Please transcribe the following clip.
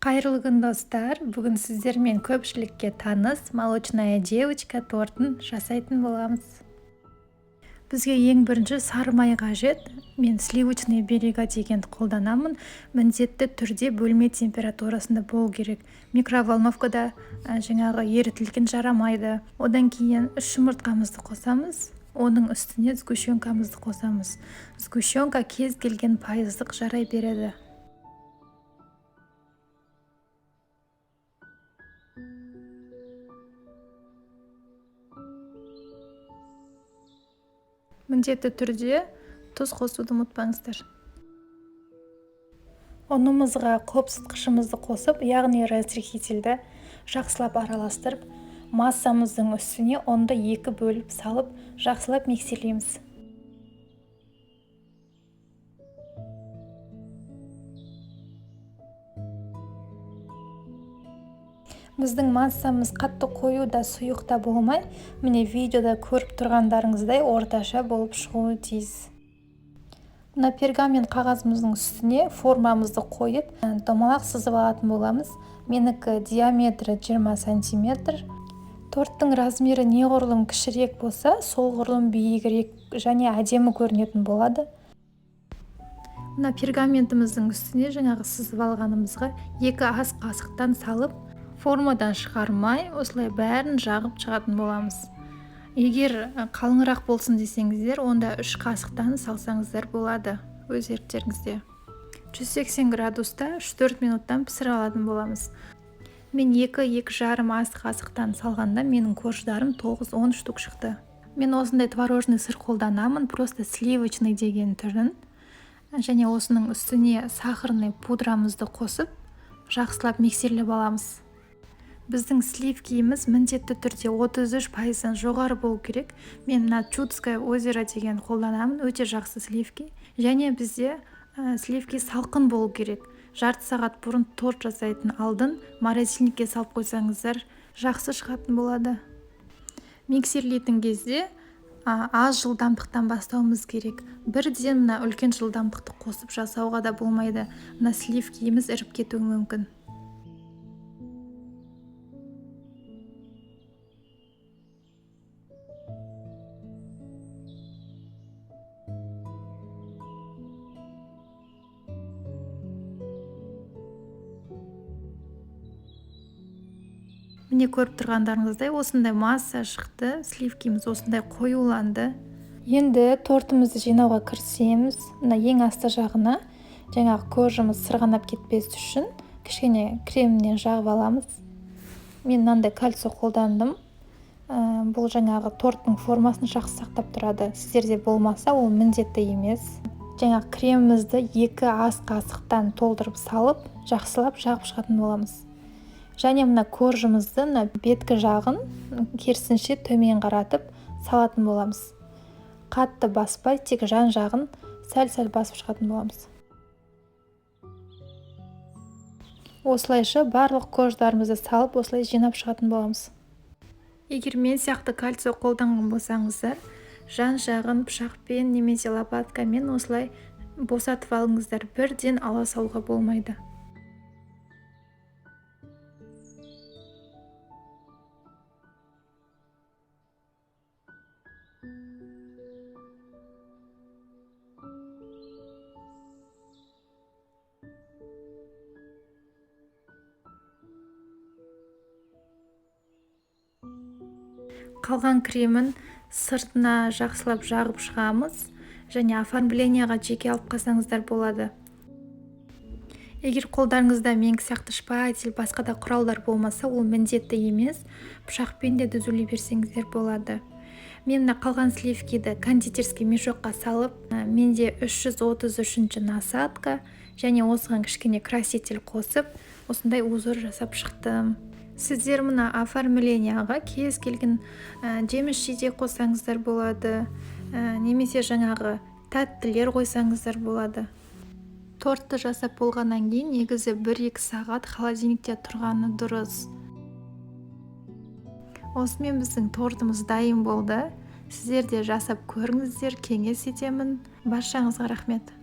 Қайырлы күн достар, бүгін сіздермен көпшілікке таныс молочная девочка тортын жасайтын боламыз. Бізге ең бірінші сары май қажет. Мен сливочный берега дегенді қолданамын. Міндетті түрде бөлме температурасында болу керек. Микроволновкада жаңағы ерітілген жарамайды. Одан кейін 3 жұмыртқамызды қосамыз. Оның үстіне сгущенкамызды қосамыз. Сгущенка кез келген пайыздық жарай береді. Міндетті түрде тұз қосуды ұмытпаңыздар. Ұнымызға қопсытқышымызды қосып, яғни разрыхительді жақсылап араластырып, массамыздың үстіне ұнды 2 бөліп салып, жақсылап миксерлейміз. Біздің массамыз қатты қою да сұйық та болмай, міне видеода көріп тұрғандарыңыздай орташа болып шығуы тиіс. Мына пергамент қағазымыздың үстіне формамызды қойып, домалақ сызып алатын боламыз. Менікі диаметрі 20 см. Торттың размері неғұрлым кішірек болса, солғұрлым биігірек және әдемі көрінетін болады. Мына пергаментіміздің үстіне жаңағы сызып алғанымызға 2 ас қасықтан салып, формадан шығармай, осылай бәрін жағып шығатын боламыз. Егер қалыңырақ болсын десеңіздер, онда 3 қасықтан салсаңыздар болады өз еріктеріңізде. 180 градуста 3-4 минуттан пісіріп алатын боламыз. Мен 2-2,5 ас қасықтан салғанда менің корждарым 9-10 штук шықты. Мен осындай творожный сыр қолданамын, просто сливочный деген түрін. Және осының үстіне сахарный пудрамызды қосып, жақсылап миксерлеп аламыз. Біздің сливкиіміз міндетті түрде 33% жоғары болу керек. Мен мына Чудское озеро деген қолданамын, өте жақсы сливки. Және бізде сливки салқын болу керек. Жарты сағат бұрын торт жасайтын алдын морозильникке салып қойсаңыздар, жақсы шығатын болады. Миксерлейтін кезде аз жылдамдықтан бастауымыз керек. Бірден мына үлкен жылдамдықты қосып жасауға да болмайды. Мына сливкиіміз іріп кетуі мүмкін. Міне көріп тұрғандарыңыздай осындай масса шықты, сливкиміз осындай қоюланды. Енді тортымызды жинауға кірісеміз. Мына ең асты жағына жаңағы коржымыз сырғанап кетпес үшін кішкене кремінен жағып аламыз. Мен мынандай кальций қолдандым. Бұл жаңағы торттың формасын жақсы сақтап тұрады. Сіздерде болмаса, ол міндетті емес. Жаңағы кремімізді 2 ас қасықтан толтырып салып, жақсылап жағып шығатын боламыз. Және мына коржымызды беткі жағын керісінше төмен қаратып салатын боламыз. Қатты баспай, тек жан жағын сәл-сәл басып шығатын боламыз. Осылайша барлық корждарымызды салып, осылай жинап шығатын боламыз. Егер мен сияқты кальций қолданған болсаңыздар, жан жағын пышақпен немесе лопаткамен осылай босатып алыңыздар, бірден ала салуға болмайды. Қалған кремін сыртына жақсылап жағып шығамыз, және оформленияға жеке алып қалсаңыздар болады. Егер қолдарыңызда менікі сияқты шпатель, басқа да құралдар болмаса, ол міндетті емес, пышақпен де түзулей берсеңіздер болады. Мен қалған сливкиді кондитерский мешокқа салып, менде 333 насадка және осыған кішкене краситель қосып, осындай узор жасап шықтым. Сіздер мына оформленияға кез келген жеміс жидек қойсаңыздар болады, немесе жаңағы тәттілер қойсаңыздар болады. Тортты жасап болғаннан кейін негізі 1-2 сағат холодильникте тұрғаны дұрыс. Осымен біздің тортымыз дайын болды. Сіздер де жасап көріңіздер, кеңес етемін. Баршаңызға рахмет.